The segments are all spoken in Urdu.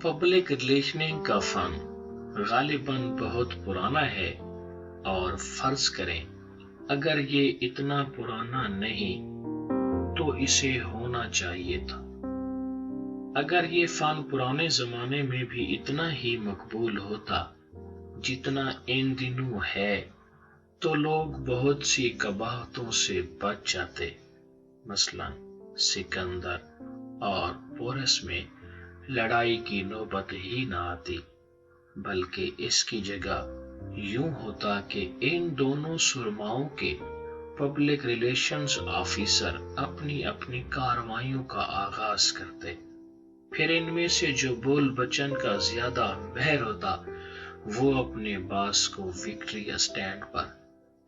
پبلک ریلیشننگ کا فن غالباً بہت پرانا ہے، اور فرض کریں اگر یہ اتنا پرانا نہیں تو اسے ہونا چاہیے تھا۔ اگر یہ فن پرانے زمانے میں بھی اتنا ہی مقبول ہوتا جتنا ان دنوں ہے تو لوگ بہت سی قباحتوں سے بچ جاتے۔ مثلا سکندر اور پورس میں لڑائی کی نوبت ہی نہ آتی، بلکہ اس کی جگہ یوں ہوتا کہ ان دونوں سرماؤں کے پبلک ریلیشنز آفیسر اپنی اپنی کارروائیوں کا آغاز کرتے، پھر ان میں سے جو بول بچن کا زیادہ ماہر ہوتا وہ اپنے باس کو وکٹری اسٹینڈ پر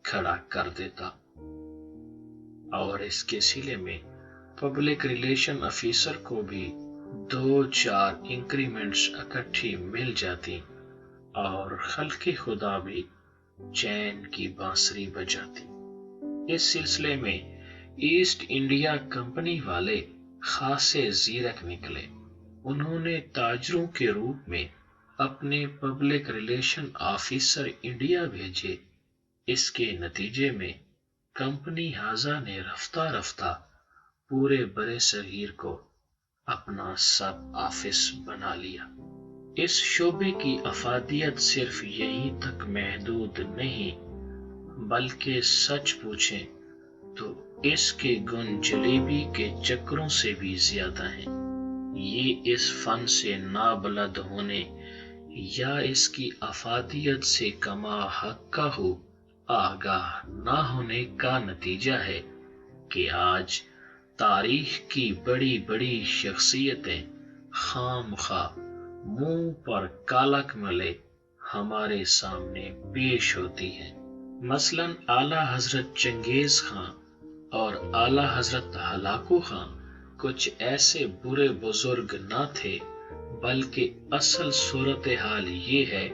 کھڑا کر دیتا، اور اس کے سلے میں پبلک ریلیشن آفیسر کو بھی 2-4 انکریمنٹس اکٹھی مل جاتی اور خلق خدا بھی چین کی بانسری بجاتی۔ اس سلسلے میں ایسٹ انڈیا کمپنی والے خاصے زیرک نکلے۔ انہوں نے تاجروں کے روپ میں اپنے پبلک ریلیشن آفیسر انڈیا بھیجے۔ اس کے نتیجے میں کمپنی ہاضا نے رفتہ رفتہ پورے برِ صغیر کو اپنا سب آفس بنا لیا۔ اس شعبے کی افادیت صرف یہیں تک محدود نہیں، بلکہ سچ پوچھیں تو اس کے گن جلیبی کے چکروں سے بھی زیادہ ہیں۔ یہ اس فن سے نابلد ہونے یا اس کی افادیت سے کما حق کا ہو آگاہ نہ ہونے کا نتیجہ ہے کہ آج تاریخ کی بڑی بڑی شخصیتیں خام خواہ منہ پر کالک ملے ہمارے سامنے پیش ہوتی ہیں۔ مثلاً اعلیٰ حضرت چنگیز خان اور اعلیٰ حضرت ہلاکو خان کچھ ایسے برے بزرگ نہ تھے، بلکہ اصل صورتحال یہ ہے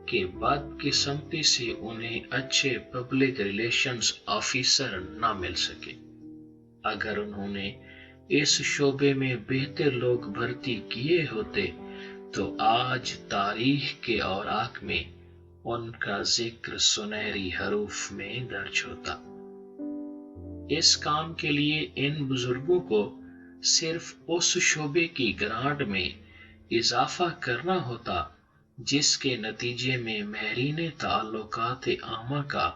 کہ بدقسمتی سے انہیں اچھے پبلک ریلیشنز آفیسر نہ مل سکے۔ اگر انہوں نے اس شعبے میں بہتر لوگ بھرتی کیے ہوتے تو آج تاریخ کے اوراق میں ان کا ذکر سنہری حروف میں درج ہوتا۔ اس کام کے لیے ان بزرگوں کو صرف اس شعبے کی گرانٹ میں اضافہ کرنا ہوتا جس کے نتیجے میں ماہرین تعلقات عامہ کا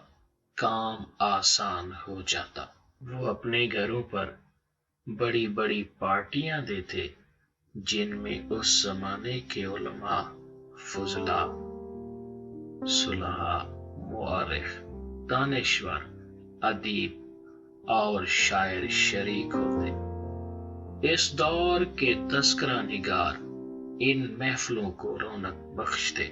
کام آسان ہو جاتا۔ وہ اپنے گھروں پر بڑی بڑی پارٹیاں دیتے جن میں اس زمانے کے علماء، فضلاء، صلحاء، مورخ، دانشور، ادیب اور شاعر شریک ہوتے۔ اس دور کے تذکرہ نگار ان محفلوں کو رونق بخشتے۔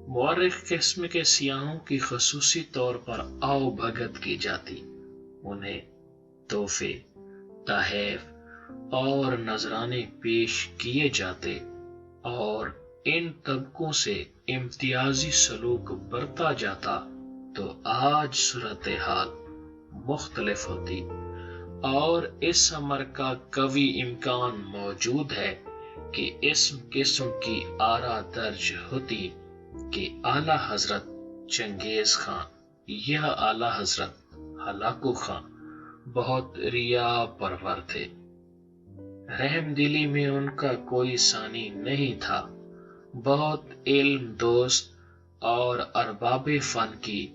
مورخ قسم کے سیاحوں کی خصوصی طور پر آؤ بھگت کی جاتی، انہیں تحفے، تحائف اور نذرانے پیش کیے جاتے، اور ان طبقوں سے امتیازی سلوک برتا جاتا تو آج صورتحال مختلف ہوتی، اور اس امر کا قوی امکان موجود ہے کہ اس قسم کی آرا درج ہوتی کہ اعلیٰ حضرت چنگیز خان یا اعلیٰ حضرت ہلاکو خان بہت ریا پرور تھے، رحم دلی میں ان کا کوئی ثانی نہیں تھا، بہت علم دوست اور ارباب فن کی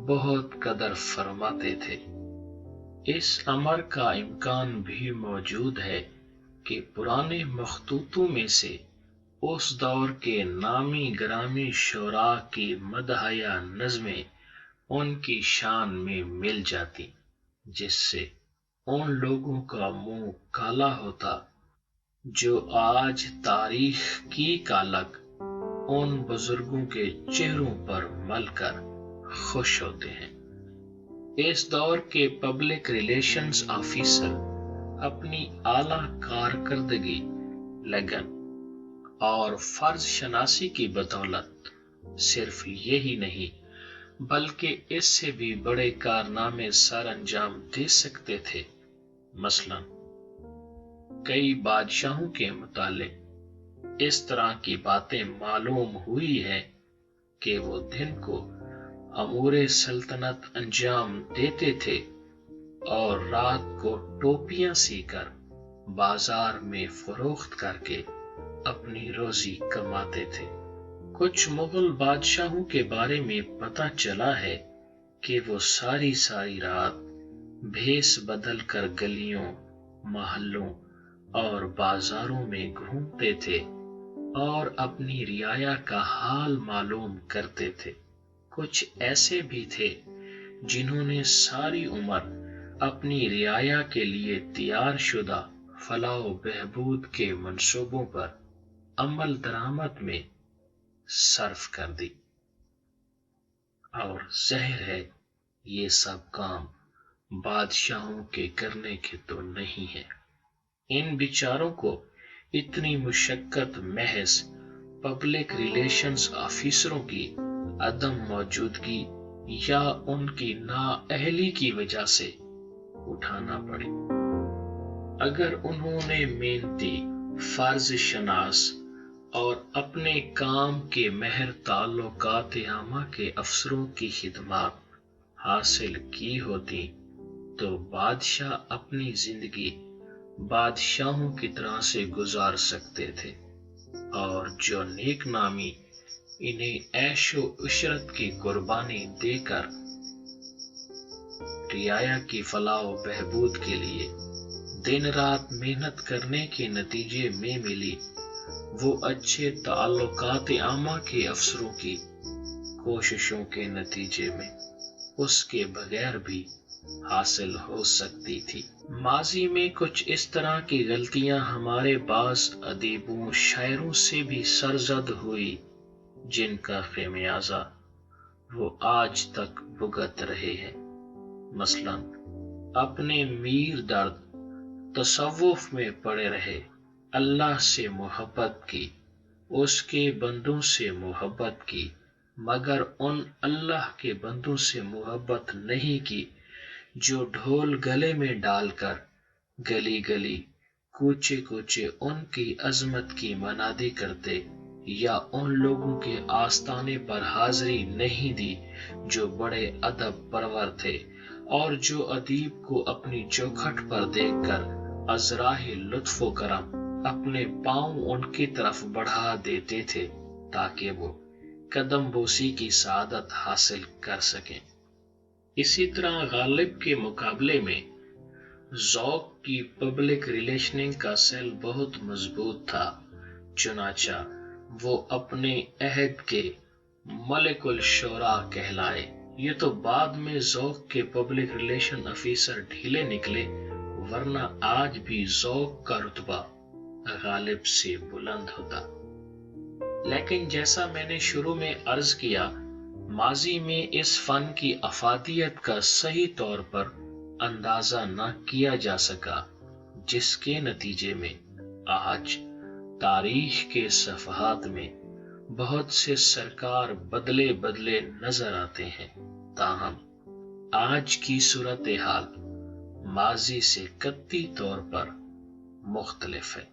بہت قدر فرماتے تھے۔ اس امر کا امکان بھی موجود ہے کہ پرانے مخطوطوں میں سے اس دور کے نامی گرامی شعراء کی مدحیہ نظمیں ان کی شان میں مل جاتی، جس سے ان لوگوں کا منہ کالا ہوتا جو آج تاریخ کی کالک ان بزرگوں کے چہروں پر مل کر خوش ہوتے ہیں۔ اس دور کے پبلک ریلیشنز آفیسر اپنی اعلیٰ کارکردگی، لگن اور فرض شناسی کی بدولت صرف یہی نہیں بلکہ اس سے بھی بڑے کارنامے سر انجام دے سکتے تھے۔ مثلا کئی بادشاہوں کے متعلق اس طرح کی باتیں معلوم ہوئی ہیں کہ وہ دن کو امور سلطنت انجام دیتے تھے اور رات کو ٹوپیاں سی کر بازار میں فروخت کر کے اپنی روزی کماتے تھے۔ کچھ مغل بادشاہوں کے بارے میں پتہ چلا ہے کہ وہ ساری رات بھیس بدل کر گلیوں، محلوں اور بازاروں میں گھومتے تھے اور اپنی رعایا کا حال معلوم کرتے تھے۔ کچھ ایسے بھی تھے جنہوں نے ساری عمر اپنی رعایا کے لیے تیار شدہ فلاح و بہبود کے منصوبوں پر عمل درآمد میں صرف کر دی، اور ظاہر ہے یہ سب کام بادشاہوں کے کرنے کے تو نہیں ہے۔ ان بیچاروں کو اتنی مشقت محض پبلک ریلیشنز آفیسروں کی عدم موجودگی یا ان کی نااہلی کی وجہ سے اٹھانا پڑی۔ اگر انہوں نے محنتی، فرض شناس اور اپنے کام کے ماہر تعلقات عامہ کے افسروں کی خدمات حاصل کی ہوتی تو بادشاہ اپنی زندگی بادشاہوں کی طرح سے گزار سکتے تھے، اور جو نیک نامی انہیں عیش و عشرت کی قربانی دے کر رعایا کی فلاح و بہبود کے لیے دن رات محنت کرنے کے نتیجے میں ملی، وہ اچھے تعلقات عامہ کے افسروں کی کوششوں کے نتیجے میں اس کے بغیر بھی حاصل ہو سکتی تھی۔ ماضی میں کچھ اس طرح کی غلطیاں ہمارے بعض ادیبوں، شاعروں سے بھی سرزد ہوئی، جن کا خمیازہ وہ آج تک بھگت رہے ہیں۔ مثلاً اپنے میر درد تصوف میں پڑے رہے، اللہ سے محبت کی، اس کے بندوں سے محبت کی، مگر ان اللہ کے بندوں سے محبت نہیں کی جو ڈھول گلے میں ڈال کر گلی گلی، کوچے کوچے ان کی عظمت کی منادی کرتے، یا ان لوگوں کے آستانے پر حاضری نہیں دی جو بڑے ادب پرور تھے اور جو ادیب کو اپنی چوکھٹ پر دیکھ کر ازراہ لطف و کرم اپنے پاؤں ان کی طرف بڑھا دیتے تھے تاکہ وہ قدم بوسی کی سعادت حاصل کر سکیں۔ اسی طرح غالب کے مقابلے میں ذوق کی پبلک ریلیشننگ کا سیل بہت مضبوط تھا، چنانچہ وہ اپنے عہد کے ملک الشعراء کہلائے۔ یہ تو بعد میں ذوق کے پبلک ریلیشن آفیسر ڈھیلے نکلے، ورنہ آج بھی ذوق کا رتبہ غالب سے بلند ہوتا۔ لیکن جیسا میں نے شروع میں عرض کیا، ماضی میں اس فن کی افادیت کا صحیح طور پر اندازہ نہ کیا جا سکا، جس کے نتیجے میں آج تاریخ کے صفحات میں بہت سے سرکار بدلے بدلے نظر آتے ہیں۔ تاہم آج کی صورتحال ماضی سے قطعی طور پر مختلف ہے۔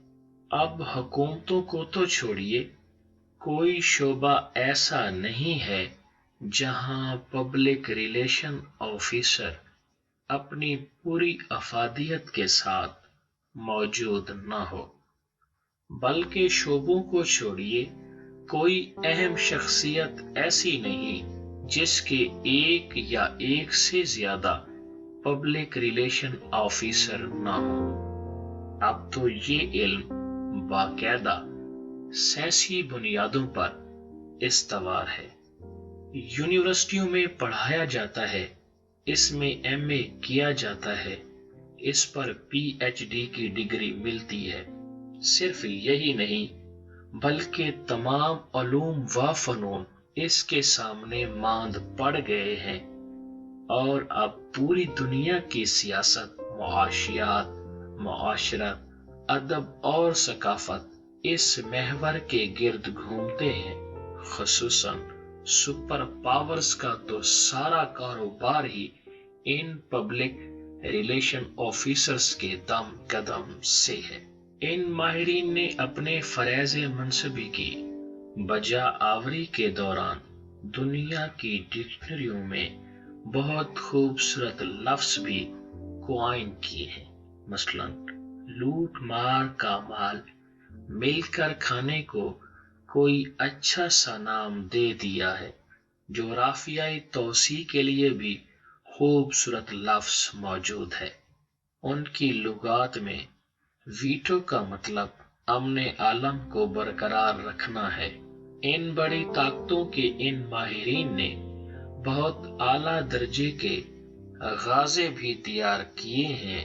اب حکومتوں کو تو چھوڑیے، کوئی شعبہ ایسا نہیں ہے جہاں پبلک ریلیشن آفیسر اپنی پوری افادیت کے ساتھ موجود نہ ہو، بلکہ شعبوں کو چھوڑیے، کوئی اہم شخصیت ایسی نہیں جس کے ایک یا ایک سے زیادہ پبلک ریلیشن آفیسر نہ ہوں۔ اب تو یہ علم باقاعدہ سائنسی بنیادوں پر استوار ہے، یونیورسٹیوں میں پڑھایا جاتا ہے، اس میں ایم اے کیا جاتا ہے، اس پر پی ایچ ڈی کی ڈگری ملتی ہے۔ صرف یہی نہیں بلکہ تمام علوم و فنون اس کے سامنے ماند پڑ گئے ہیں، اور اب پوری دنیا کی سیاست، معاشیات، معاشرت، ادب اور ثقافت اس محور کے گرد گھومتے ہیں۔ خصوصاً سپر پاورز کا تو سارا کاروبار ہی ان پبلک ریلیشن آفیسرز کے دم قدم سے ہے۔ ان ماہرین نے اپنے فریض منصبی کی بجا آوری کے دوران دنیا کی ڈکشنریوں میں بہت خوبصورت لفظ بھی کوائن کیے ہیں۔ مثلا لوٹ مار کا مال مل کر کھانے کو کوئی اچھا سا نام دے دیا ہے۔ جغرافیائی توسیع کے لیے بھی خوبصورت لفظ موجود ہے۔ ان کی لغات میں ویٹو کا مطلب امن عالم کو برقرار رکھنا ہے۔ ان بڑی طاقتوں کے ان ماہرین نے بہت اعلیٰ درجے کے غازے بھی تیار کیے ہیں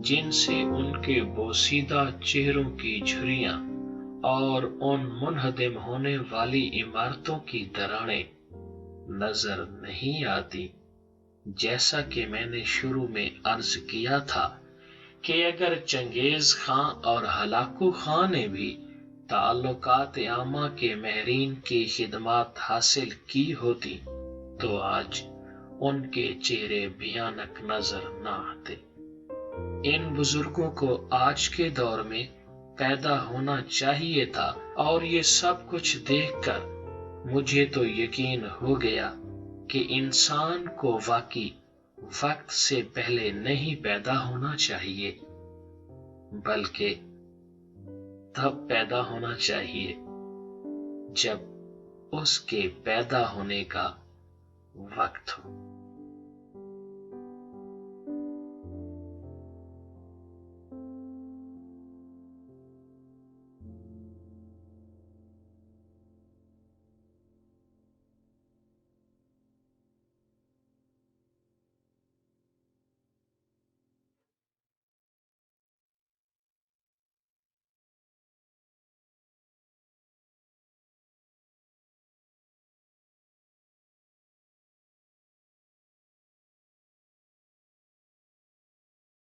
جن سے ان کے بوسیدہ چہروں کی جھریاں اور ان منہدم ہونے والی عمارتوں کی دراڑیں نظر نہیں آتی۔ جیسا کہ میں نے شروع میں عرض کیا تھا کہ اگر چنگیز خان اور ہلاکو خان نے بھی تعلقات عامہ کے ماہرین کی خدمات حاصل کی ہوتی تو آج ان کے چہرے بھیانک نظر نہ آتے۔ ان بزرگوں کو آج کے دور میں پیدا ہونا چاہیے تھا، اور یہ سب کچھ دیکھ کر مجھے تو یقین ہو گیا کہ انسان کو واقعی وقت سے پہلے نہیں پیدا ہونا چاہیے، بلکہ تب پیدا ہونا چاہیے جب اس کے پیدا ہونے کا وقت ہو۔